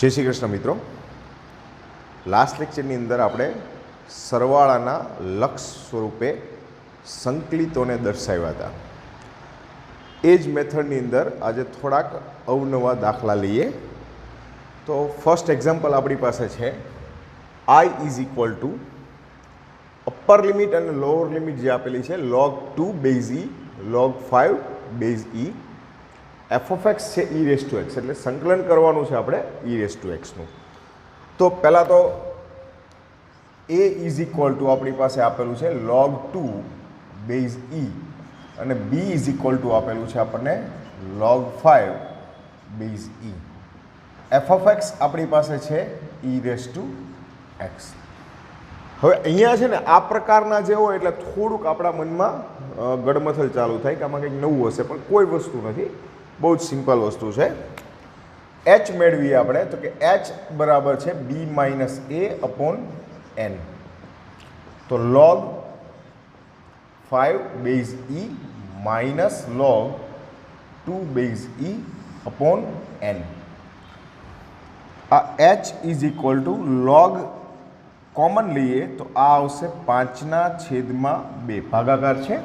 જય શ્રી કૃષ્ણ મિત્રો. લાસ્ટ લેક્ચરની અંદર આપણે સરવાળાના લક્ષ સ્વરૂપે સંકલિતોને દર્શાવ્યા હતા. એ જ મેથડની અંદર આજે થોડાક અવનવા દાખલા લઈએ. તો ફર્સ્ટ એક્ઝામ્પલ આપણી પાસે છે I is equal two upper limit અને લોઅર લિમિટ જે આપેલી છે log 2 base e log 5 base e F of x છે ઈ રેસ ટુ એક્સ, એટલે સંકલન કરવાનું છે આપણે ઈ રેસ ટુ એક્સનું. તો પહેલાં તો એ ઇઝ ઇક્વલ ટુ આપણી પાસે આપેલું છે log 2 બેઝ ઈ અને બી ઇઝ ઇક્વલ ટુ આપેલું છે આપણને log 5 base E. F of x આપણી પાસે છે ઈ રેસ ટુ એક્સ. હવે અહીંયા છે ને આ પ્રકારના જે હોય એટલે થોડુંક આપણા મનમાં ગડમથલ ચાલુ થાય કે આમાં કંઈક નવું હશે, પણ કોઈ વસ્તુ નથી, બહુ જ સિમ્પલ વસ્તુ છે. એચ મેળવીએ આપણે તો કે એચ બરાબર છે બી માઇનસ એ અપોન એન. તો log 5 બેઝ ઈ માઇનસ log 2 બેઝ ઈ અપોન એન. આ H is equal two log common લઈએ તો આ આવશે 5/2 ભાગાકાર છે,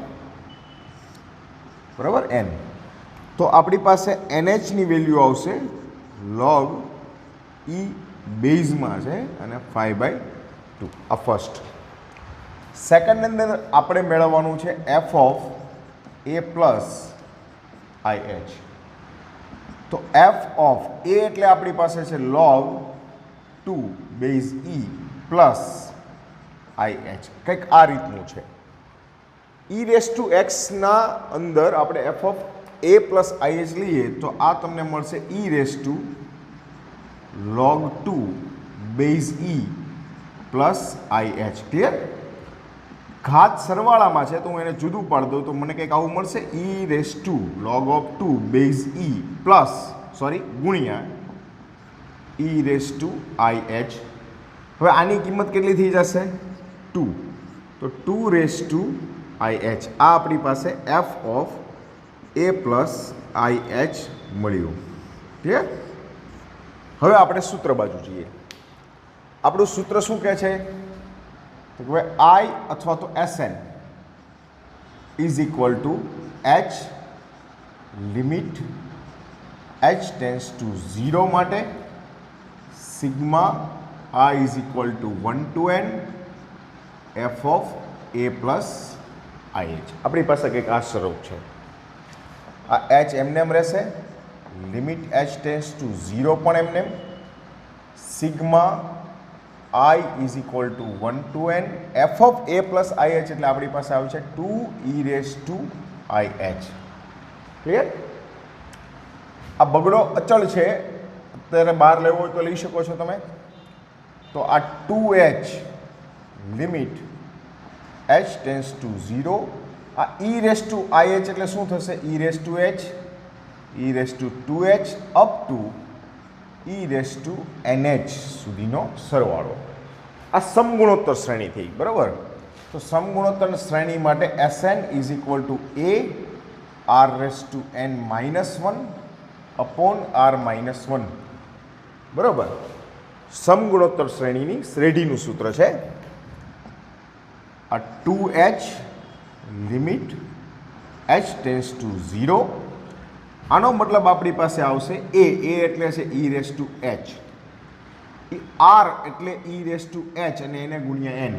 બરાબર, એન. તો આપણી પાસે NH ની વેલ્યુ આવશે log e બેઝમાં છે અને 5/2. આ ફર્સ્ટ. સેકન્ડ અંદર આપણે મેળવવાનું છે F of a plus IH. તો એફ ઓફ એ એટલે આપણી પાસે છે log 2 base e plus IH. કંઈક આ રીતનું છે. ઈ રેસ ટુ એક્સના અંદર આપણે F of a plus IH લઈએ તો આ તમને મળશે ઈ raise to log 2 base E plus IH. Clear? ઘાત સરવાળામાં છે તો હું એને જુદું પાડી દઉં તો મને કંઈક આવું મળશે ઈ raise to log of 2 base E plus ગુણ્યા ઈ રેસ ટુ IH. હવે આની કિંમત કેટલી થઈ જશે? 2. તો 2 રેસ ટુ IH. આ આપણી પાસે F of a plus IH મળ્યું. ક્લિયર? હવે આપણે સૂત્ર બાજુ જઈએ. આપણું સૂત્ર શું કહે છે? તો કે I અથવા તો SN is equal to H limit H tends to 0 માટે sigma I is equal to 1 to n f of a plus IH. આપણી પાસે કંઈક આ સ્વરૂપ છે. આ એચ એમને એમ રહેશે, લિમિટ એચ ટેન્સ ટુ 0 પણ એમને એમ, sigma I is equal to 1 to n f of a plus IH એટલે આપણી પાસે આવ્યું છે 2 e raise to IH. Clear? આ બગડો અચળ છે, અત્યારે બહાર લેવો હોય તો લઈ શકો છો તમે. તો આ 2h limit h tends to 0, આ ઈ રેસ ટુ IH એટલે શું થશે? ઈ raise to h, E raise two 2h up to E raise to NH સુધીનો સરવાળો. આ સમગુણોત્તર શ્રેણી થઈ, બરાબર. તો સમગુણોત્તર શ્રેણી માટે SN is equal two A R raise to n minus 1 upon R minus 1, બરાબર. સમગુણોત્તર શ્રેણીની શ્રેઢીનું સૂત્ર છે. આ 2h limit h tends to 0. આનો મતલબ આપણી પાસે આવશે એ એટલે છે ઈ રેસ ટુ h, r એટલે ઈ રેસ ટુ h અને એને ગુણ્યા n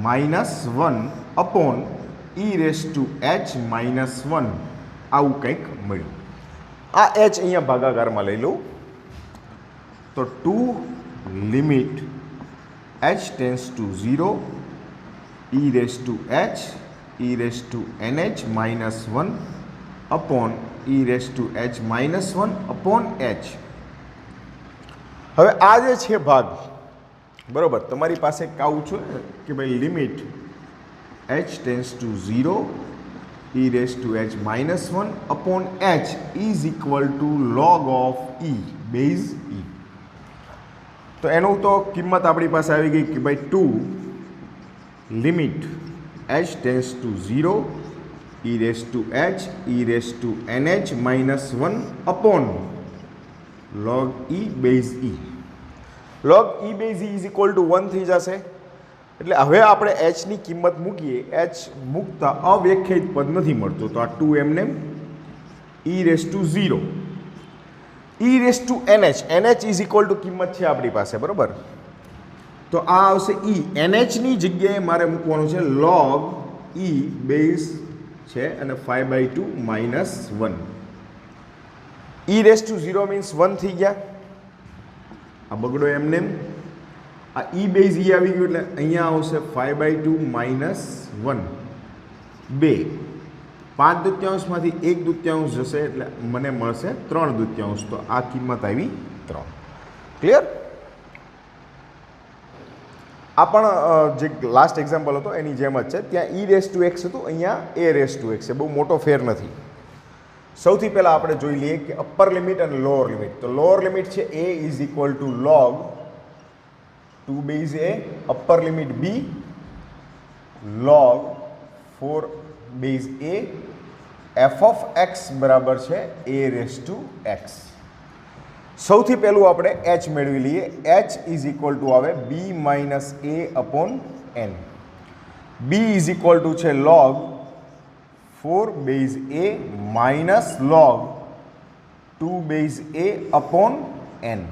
minus 1 upon E raise to h minus 1. આવું કંઈક મળ્યું. આ h અહીંયા ભાગાકારમાં લઈ લઉં તો 2 limit h tends to 0 E raise to h E raise to NH minus 1 upon E raise to h minus 1 upon h. હવે આ જે છે ભાગ, બરાબર, તમારી પાસે આવું છે કે ભાઈ limit h tends to 0 E raise to h minus 1 upon h is equal two log of e base e. તો એનું તો કિંમત આપણી પાસે આવી ગઈ કે ભાઈ 2 limit h tends to 0 E raise to h E raise to NH minus 1 upon log e base e. log e base e is equal to 1 થઈ જશે. એટલે હવે આપણે h ની કિંમત મૂકીએ. h મૂકતા અવ્યાખ્યાયિત પદ નથી મળતો, તો આ 2 એમને e raise to 0 e race to nh. nh is equal two કિંમત છે આપણી પાસે, બરાબર. તો આ આવશે e. nh ની જગ્યાએ મારે મૂકવાનું છે log e બેઝ છે અને 5/2 minus 1. e raise to 0 means 1 થઈ ગયા. આ બગડો એમને આ e બેઝ e આવી ગયું એટલે અહીંયા આવશે 5/2 માઇનસ 1 2. 5/2માંથી 1/2 જશે એટલે મને મળશે 3/2. તો આ કિંમત આવી 3. ક્લિયર? આ પણ જે લાસ્ટ એક્ઝામ્પલ હતો એની જેમ જ છે. ત્યાં e રેસ ટુ x હતું, અહીંયા a રેસ ટુ x છે. બહુ મોટો ફેર નથી. સૌથી પહેલાં આપણે જોઈ લઈએ કે અપર લિમિટ અને લોઅર લિમિટ. તો લોઅર લિમિટ છે a is equal two log 2 base a, upper limit b log 4 base a, f of x બરાબર છે a રેસ ટુ x. સૌથી પહેલું આપણે h મેળવી લઈએ. h ઇઝ ઇક્વલ ટુ આવે b minus a upon n. b is equal two છે log 4 base a minus log 2 base a upon n.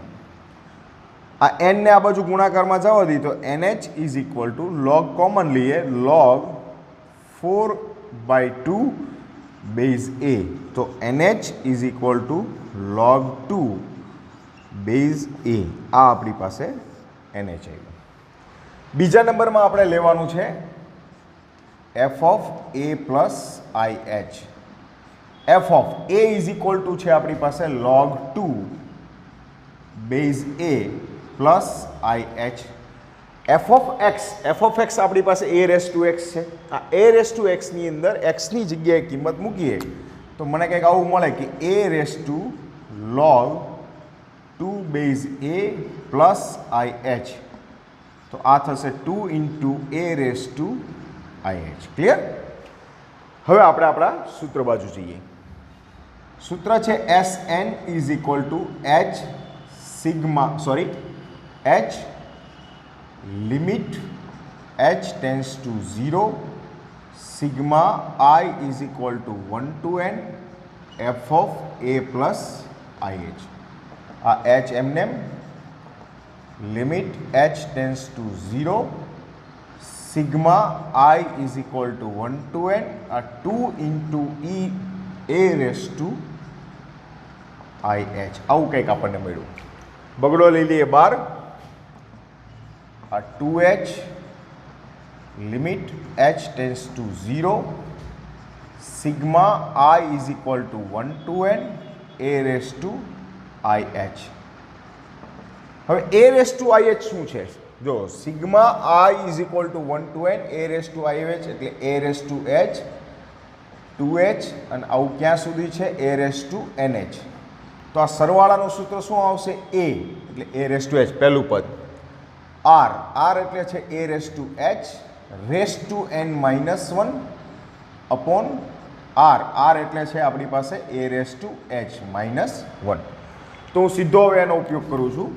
આ n ને આ બાજુ ગુણાકારમાં જવા દઈએ તો nh is equal two log common લઈએ log 4/2 બેઝ a. તો nh is equal two log 2 base a. આ આપણી પાસે nh આવ્યું. બીજા નંબરમાં આપણે લેવાનું છે f of a plus ih. f of a is equal two છે આપણી પાસે log 2 base a plus ih. f of x આપણી પાસે a રેસ ટુ x છે. આ a રેસ ટુ x ની અંદર x ની જગ્યાએ કિંમત મૂકીએ તો મને કંઈક આવું મળે કે a raise to log 2 base a plus ih. તો આ થશે 2 into a raise to ih. Clear? હવે આપણે આપણા સૂત્ર બાજુ જઈએ. સૂત્ર છે Sn is equal to h limit h tends to 0 sigma i is equal to 1 to n f of a plus ih. આ h એમને limit h tends to 0 sigma i is equal to 1 to n. આ 2 into e a raise to ih. આવું કંઈક આપણને મળ્યું. બગડો લઈ લઈએ 12. આ 2h limit h tends to 0 sigma i is equal to 1 to n a raise to ih. હવે a raise to ih શું છે? જો sigma i is equal to 1 to n a raise to ih એટલે a raise to h 2h અને આવું ક્યાં સુધી છે a રેસ ટુ nh. તો આ સરવાળાનું સૂત્ર શું આવશે? a એટલે a રેસ ટુ h પહેલું પદ, r એટલે છે a raise to h raise to n minus 1 upon r એટલે છે આપણી પાસે a raise to h minus 1. તો હું સીધો હવે એનો ઉપયોગ કરું છું.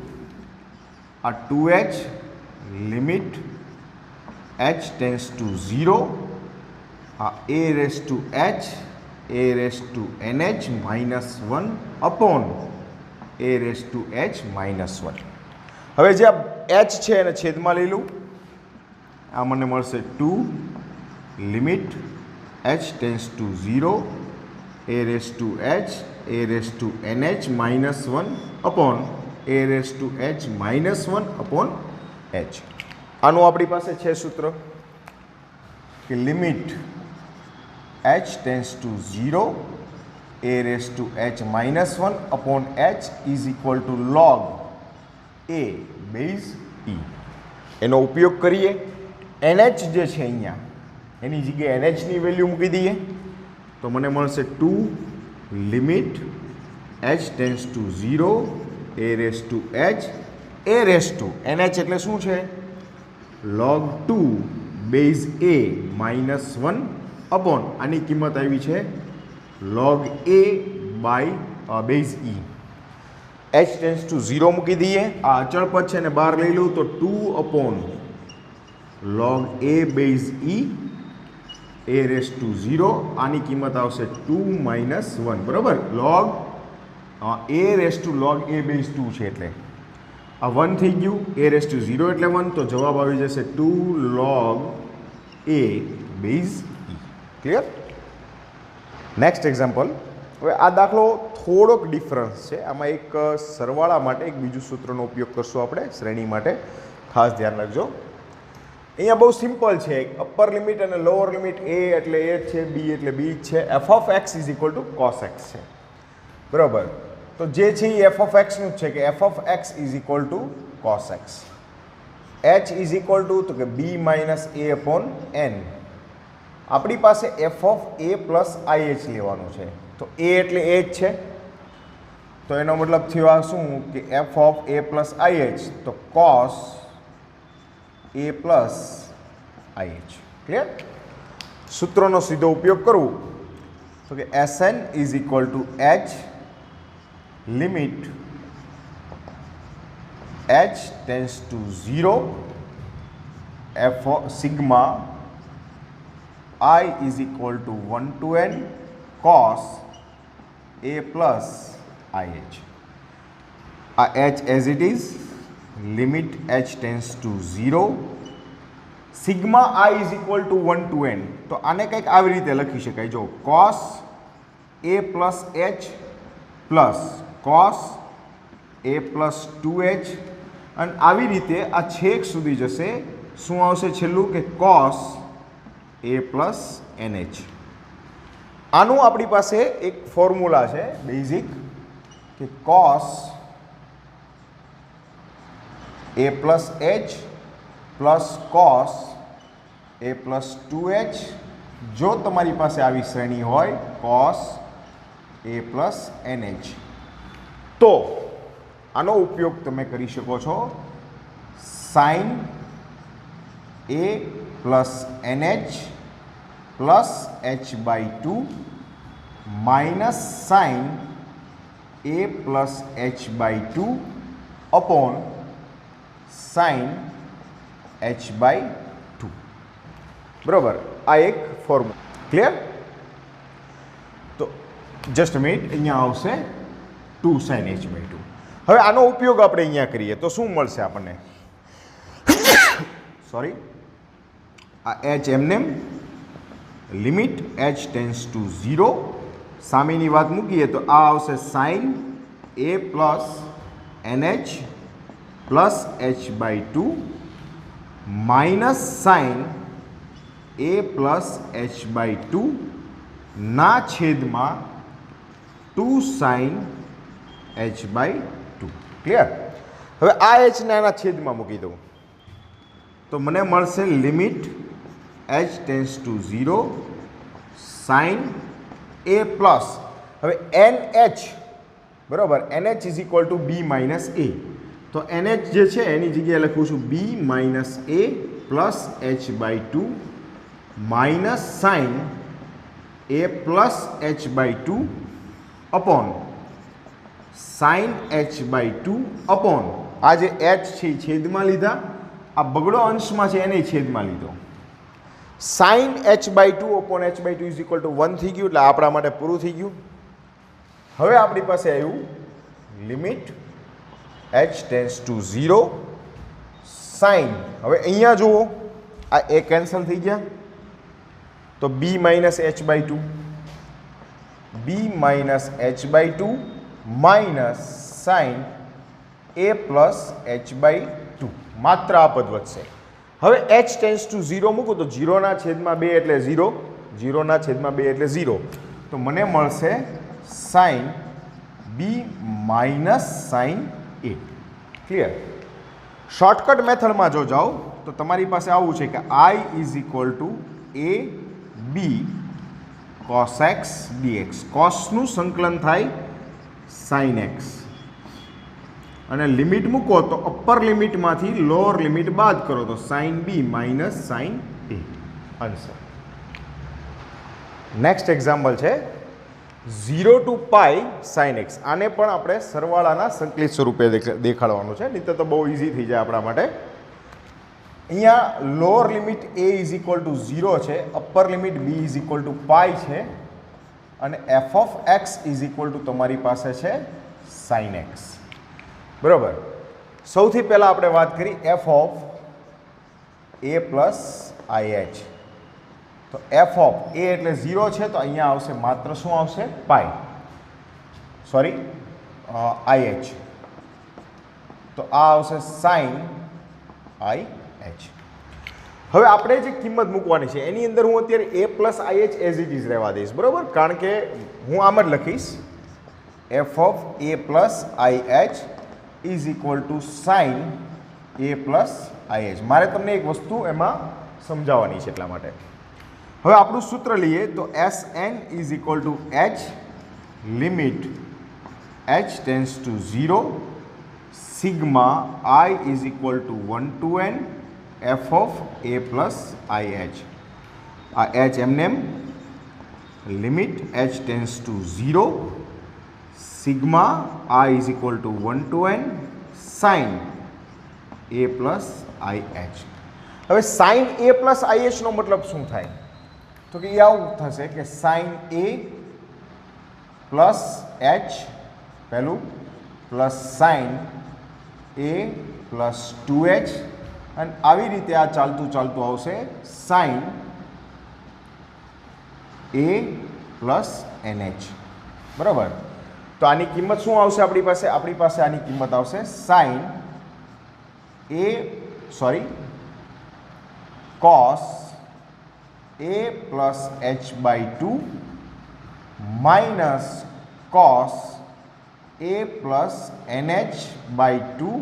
આ 2h limit h tends to 0 આ a raise to h a raise to nh minus 1 upon a raise to h minus 1. હવે જે આ h છે એને છેદમાં લઈ લઉં. આ મને મળશે 2 limit h tends to 0 a raise to h a raise to nh minus 1 upon a raise to h minus 1 upon h. આનું આપણી પાસે છે સૂત્ર કે limit h tends to 0 a raise to h minus 1 upon h is equal two log a base e. એનો ઉપયોગ કરીએ. nh જે છે અહીંયા એની જગ્યાએ nh ની વેલ્યુ મૂકી દઈએ તો મને મળશે 2 limit h tends to 0 a raise to h a raise to nh એટલે શું છે? log 2 base a minus 1 upon આની કિંમત આવી છે log a by base e. H tends to 0 મૂકી દઈએ. આ અચળ પદ છે ને બહાર લઈ લઉં તો 2 log a base e a raise two 0. આની કિંમત આવશે 2 - 1 બરાબર. log a raise to log a base 2 છે એટલે આ 1 થઈ ગયું. a રેસ ટુ 0 એટલે 1, તો જવાબ આવી જશે 2 log a base e. Clear? Next example. હવે આ દાખલો થોડોક ડિફરન્સ છે. આમાં એક સરવાળા માટે એક બીજું સૂત્રનો ઉપયોગ કરશું આપણે શ્રેણી માટે. ખાસ ધ્યાન રાખજો. અહીંયા બહુ સિમ્પલ છે. અપર લિમિટ અને લોઅર લિમિટ a એટલે a છે, b એટલે b જ છે. f of x is equal two cos x છે બરાબર. તો જે છે એ f ઓફ x નું જ છે કે f of x is equal two cos x. h is equal two તો કે b minus a upon n. આપણી પાસે f of a plus ih લેવાનું છે. તો a એટલે a જ છે, તો એનો મતલબ થયો આ શું કે f of a plus ih, તો cos a plus ih. Clear? સૂત્રનો સીધો ઉપયોગ કરવું તો કે Sn is equal to h limit h tends to 0 f sigma I is equal to 1 to n cos a plus ih. H as it is, limit h tends to 0. Sigma I is equal to 1 to n. તો આને કંઈક આવી રીતે લખી શકાય. જો cos a plus h plus cos a plus 2h અને આવી રીતે આ છેક સુધી જશે. શું આવશે છેલ્લું કે cos a પ્લસ NH. આનું આપણી પાસે એક ફોર્મ્યુલા છે બેઝિક કે cos a plus h plus cos a plus 2h. જો તમારી પાસે આવી શ્રેણી હોય cos a પ્લસ NH, તો આનો ઉપયોગ તમે કરી શકો છો sin a plus NH plus h/2 minus sin a plus h/2 upon sin h/2 બરાબર. આ એક ફોર્મ્યુલા. ક્લિયર? તો જસ્ટ મિનિટ, અહીંયા આવશે 2 sin h/2. હવે આનો ઉપયોગ આપણે અહીંયા કરીએ તો શું મળશે આપણને? સોરી, આ h એમને લિમિટ h ટેન્સ ટુ 0. સામેની વાત મૂકીએ તો આ આવશે sin a plus NH plus h/2 minus sin a plus h/2 ના છેદમાં 2 sin h/2. ક્લિયર? હવે આ h ને આના છેદમાં મૂકી દઉં તો મને મળશે limit h tends to 0 sin a plus, હવે NH બરાબર, NH is equal two b minus a. તો NH જે છે એની જગ્યાએ લખું છું b minus a plus h/2 minus sin a plus h/2 upon sin h/2 upon આ જે h છે એ છેદમાં લીધા, આ બગડો અંશમાં છે એને છેદમાં લીધો. sin h/2 upon h/2 is equal to 1 થઈ ગયું, એટલે આપણા માટે પૂરું થઈ ગયું. હવે આપણી પાસે આવ્યું limit h tends to 0 sin, હવે અહીંયા જુઓ આ એ કેન્સલ થઈ ગયા તો b minus h/2, b minus h/2 minus sin a plus h/2, માત્ર આ પદ વધશે. હવે h ટેન્સ ટુ 0 મૂકું તો 0 છેદમાં 2 એટલે 0, 0 છેદમાં 2 એટલે 0, તો મને મળશે sin b minus sin a. Clear? Shortcut મેથડમાં જો જાઓ તો તમારી પાસે આવું છે કે I is equal two a b cos x dx. કોસનું સંકલન થાય sin x અને લિમિટ મૂકો તો અપર લિમિટમાંથી લોઅર લિમિટ બાદ કરો તો sin b minus sin a. Answer. Next example છે 0 ટુ પાઈ સાઇન એક્સ. આને પણ આપણે સરવાળાના સંકલિત સ્વરૂપે દેખાડવાનું છે, નહીં તો બહુ ઇઝી થઈ જાય આપણા માટે. અહીંયા lower limit a is equal to 0 છે, upper limit b is equal to pi છે, અને f of x is equal to તમારી પાસે છે સાઇન એક્સ. બરાબર. સૌથી પહેલાં આપણે વાત કરી F of a plus i H. તો એફ ઓફ a એટલે 0 છે, તો અહીંયા આવશે માત્ર શું આવશે? પાઈ, સોરી આઈ એચ. તો આ આવશે સાઇન આઈ એચ. હવે આપણે જે કિંમત મૂકવાની છે એની અંદર હું અત્યારે a plus i h as it is રહેવા દઈશ. બરાબર, કારણ કે હું આમ જ લખીશ f of a plus i h is equal to sine a plus i h. મારે તમને એક વસ્તુ એમાં સમજાવવાની છે એટલા માટે. હવે આપણું સૂત્ર લઈએ તો s n is equal to h limit h tends to 0 sigma i is equal to 1 to n f of a plus i h. આ એચ એમને limit h tends to 0 sigma i is equal to 1 to n sine a plus i h. હવે sine a plus i એચનો મતલબ શું થાય? તો કે એ આવું થશે કે સાઇન એ પ્લસ એચ પહેલું plus sign a plus 2h, અને આવી રીતે આ ચાલતું ચાલતું આવશે સાઇન એ પ્લસ એનએચ. બરાબર. તો આની કિંમત શું આવશે આપણી પાસે? આપણી પાસે આની કિંમત આવશે sine cos a plus h by 2 minus cos a plus NH by 2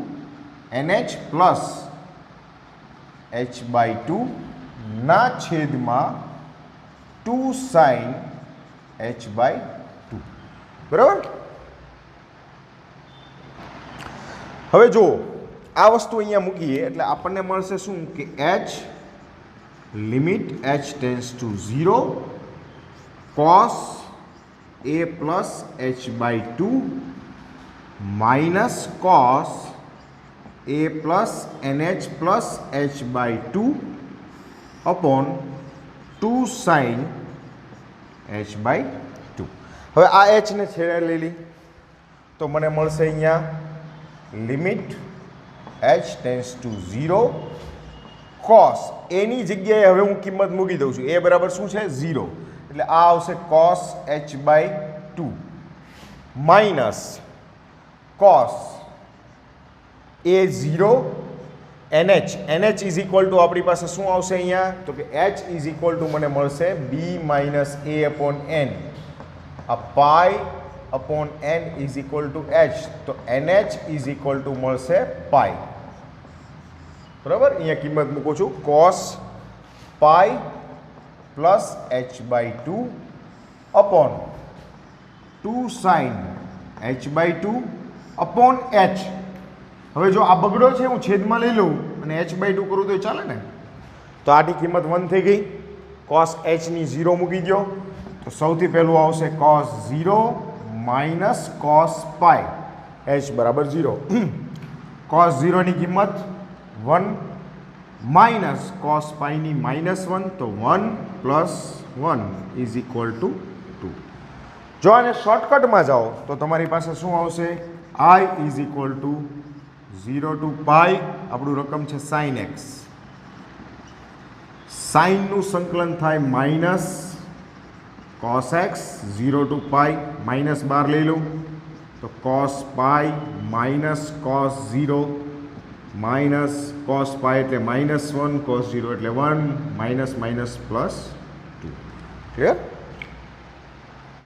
NH plus h by 2 ના છેદમાં 2 સાઇન એચ બાય 2. બરાબર. હવે જો આ વસ્તુ અહીંયા મૂકીએ એટલે આપણને મળશે શું કે h limit h tends to 0 cos a plus h by 2 minus cos a plus NH plus h by 2 upon 2 sine h by 2. હવે આ એચને છેડે લઈ લી તો મને મળશે અહીંયા limit h tends to 0 cos એની જગ્યાએ હવે હું કિંમત મૂકી દઉં છું. એ બરાબર શું છે? 0. એટલે આ આવશે cos h by 2 minus cos a 0 NH. NH is equal to આપણી પાસે શું આવશે અહીંયા? તો કે એચ ઇઝ ઇક્વલ ટુ મને મળશે b minus a upon n. આ pi upon n is equal to h. તો એનએચ ઇઝ ઇક્વલ ટુ મળશે પાઈ. બરાબર. અહીંયા કિંમત મૂકું છું cos pi plus h by 2 upon 2 sine h by 2 upon h. હવે જો આ બગડો છે હું છેદમાં લઈ લઉં અને એચ બાય 2 કરું તો ચાલે ને? તો આની કિંમત 1 થઈ ગઈ. કોસ એચની 0 મૂકી દો તો સૌથી પહેલું આવશે કોસ 0 માઇનસ કોસ પાઈ એચ બરાબર 0. કોસ 0ની કિંમત 1 માઇનસ કોસ પાઈની -1, તો 1 પ્લસ 1 ઇઝ ઇક્વલ ટુ 2. જો આને શોર્ટકટમાં જાઓ તો તમારી પાસે શું આવશે? I is equal to 0 to pi આપણું રકમ છે સાઇન એક્સ. સાઇનનું સંકલન થાય minus cos x 0 to pi -12 લઈ લઉં તો cos pi minus cos 0 minus cos pi એટલે -1 કોસ 0 એટલે 1 માઇનસ માઇનસ પ્લસ 2. ક્લિયર?